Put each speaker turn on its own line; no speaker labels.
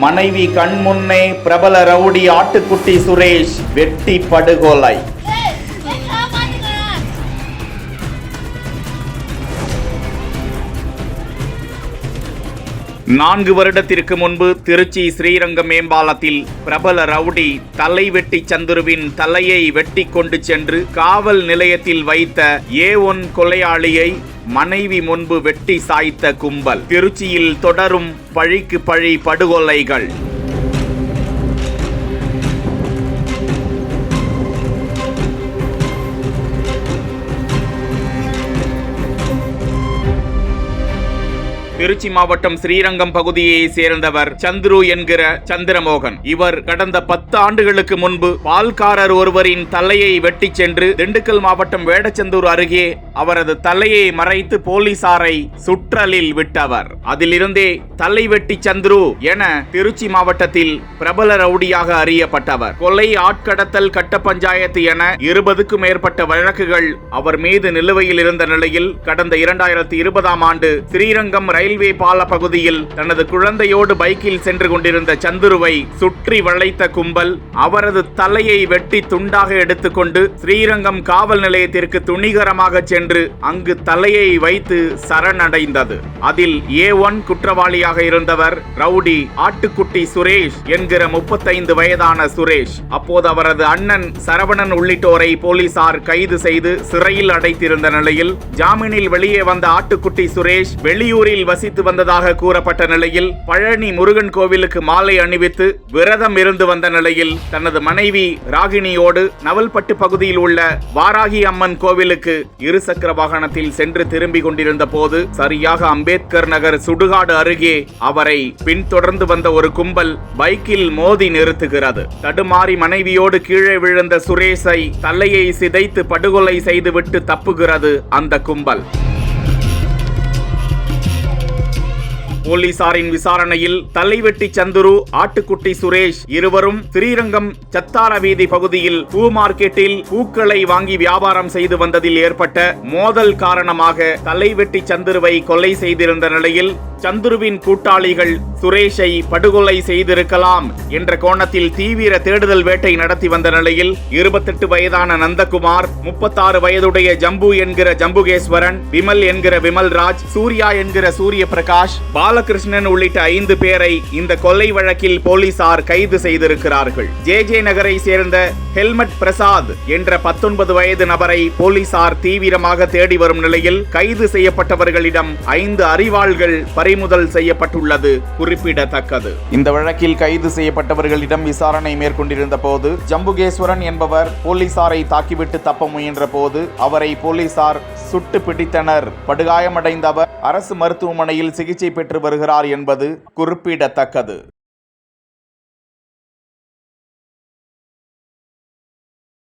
மனைவி கண்முன்னே பிரபல ரவுடி ஆட்டுக்குட்டி சுரேஷ் வெட்டி படுகொலை. 4 வருடத்திற்கு முன்பு திருச்சி ஸ்ரீரங்கம் மேம்பாலத்தில் பிரபல ரவுடி தலைவெட்டி சந்துருவின் தலையை வெட்டி கொண்டு சென்று காவல் நிலையத்தில் வைத்த A1 கொலையாளியை மனைவி முன்பு வெட்டி சாய்த்த கும்பல். திருச்சியில் தொடரும் பழிக்கு பழி படுகொலைகள். திருச்சி மாவட்டம் ஸ்ரீரங்கம் பகுதியை சேர்ந்தவர் சந்துரு என்கிற சந்திரமோகன். இவர் கடந்த 10 ஆண்டுகளுக்கு முன்பு பால்காரர் ஒருவரின் தலையை வெட்டி சென்று திண்டுக்கல் மாவட்டம் வேடச்சந்தூர் அருகே அவரது தலையை மறைத்து போலீசாரை சுற்றலில் விட்டவர். அதிலிருந்தே தலை வெட்டி சந்துரு என திருச்சி மாவட்டத்தில் பிரபல ரவுடியாக அறியப்பட்டவர். கொலை, ஆட்கடத்தல், கட்ட பஞ்சாயத்து என 20க்கும் மேற்பட்ட வழக்குகள் அவர் மீது நிலுவையில் இருந்த நிலையில் கடந்த 2020ஆம் ஆண்டு ஸ்ரீரங்கம் ரயில்வே பால பகுதியில் தனது குழந்தையோடு பைக்கில் சென்று கொண்டிருந்த சந்துருவை சுற்றி வளைத்த கும்பல் அவரது தலையை வெட்டி துண்டாக எடுத்துக்கொண்டு ஸ்ரீரங்கம் காவல் நிலையத்திற்கு துணிகரமாக சென்று அங்கு தலையை வைத்து சரணடைந்தது. அதில் A1 குற்றவாளியாக இருந்தவர் ரவுடி ஆட்டுக்குட்டி சுரேஷ் என்கிற 35 வயதான சுரேஷ். அப்போது அவரது அண்ணன் சரவணன் உள்ளிட்டோரை போலீசார் கைது செய்து சிறையில் அடைத்திருந்த நிலையில் ஜாமீனில் வெளியே வந்த ஆட்டுக்குட்டி சுரேஷ் வெளியூரில் வசித்து வந்ததாக கூறப்பட்ட நிலையில் பழனி முருகன் கோவிலுக்கு மாலை அணிவித்து விரதம் இருந்து வந்த நிலையில் தனது மனைவி ராகினியோடு நவல்பட்டு பகுதியில் உள்ள வாராகி அம்மன் கோவிலுக்கு இருசக்கர வாகனத்தில் சென்று திரும்பிக் கொண்டிருந்த போது சரியாக அம்பேத்கர் நகர் சுடுகாடு அருகே அவரை பின்தொடர்ந்து வந்த ஒரு கும்பல் பைக்கில் மோதி நிறுத்துகிறது. தடுமாறி மனைவியோடு கீழே விழுந்த சுரேஷை தலையை சிதைத்து படுகொலை செய்துவிட்டு தப்புகிறது அந்த கும்பல். போலீசாரின் விசாரணையில் தலைவெட்டி சந்துரு, ஆட்டுக்குட்டி சுரேஷ் இருவரும் ஸ்ரீரங்கம் சத்தார வீதி பகுதியில் பூ மார்க்கெட்டில் பூக்களை வாங்கி வியாபாரம் செய்து வந்ததில் ஏற்பட்ட மோதல் காரணமாக தலைவெட்டி சந்துருவை கொலை செய்திருந்த நிலையில் சந்துருவின் கூட்டாளிகள் சுரேஷை படுகொலை செய்திருக்கலாம் என்ற கோணத்தில் தீவிர தேடுதல் வேட்டை நடத்தி வந்த நிலையில் 28 வயதான நந்தகுமார், 36 வயதுடைய ஜம்பு என்கிற ஜம்புகேஸ்வரன், விமல் என்கிற விமல்ராஜ், சூர்யா என்கிற சூரிய பிரகாஷ், பாலகிருஷ்ணன் உள்ளிட்ட 5 பேரை இந்த கொலை வழக்கில் போலீசார் கைது செய்திருக்கிறார்கள். JJ நகரை சேர்ந்த ஹெல்மெட் பிரசாத் என்ற 19 வயது நபரை போலீசார் தீவிரமாக தேடி வரும் நிலையில் கைது செய்யப்பட்டவர்களிடம் 5 அரிவாள்கள் பறிமுதல் செய்யப்பட்டுள்ளது குறிப்பிடத்தக்கது. இந்த வழக்கில் கைது செய்யப்பட்டவர்களிடம் விசாரணை மேற்கொண்டிருந்த போது ஜம்புகேஸ்வரன் என்பவர் போலீசாரை தாக்கிவிட்டு தப்ப முயன்ற போது அவரை போலீசார் சுட்டு பிடித்தனர். படுகாயமடைந்த அவர் அரசு மருத்துவமனையில் சிகிச்சை பெற்று வருகிறார் என்பது குறிப்பிடத்தக்கது.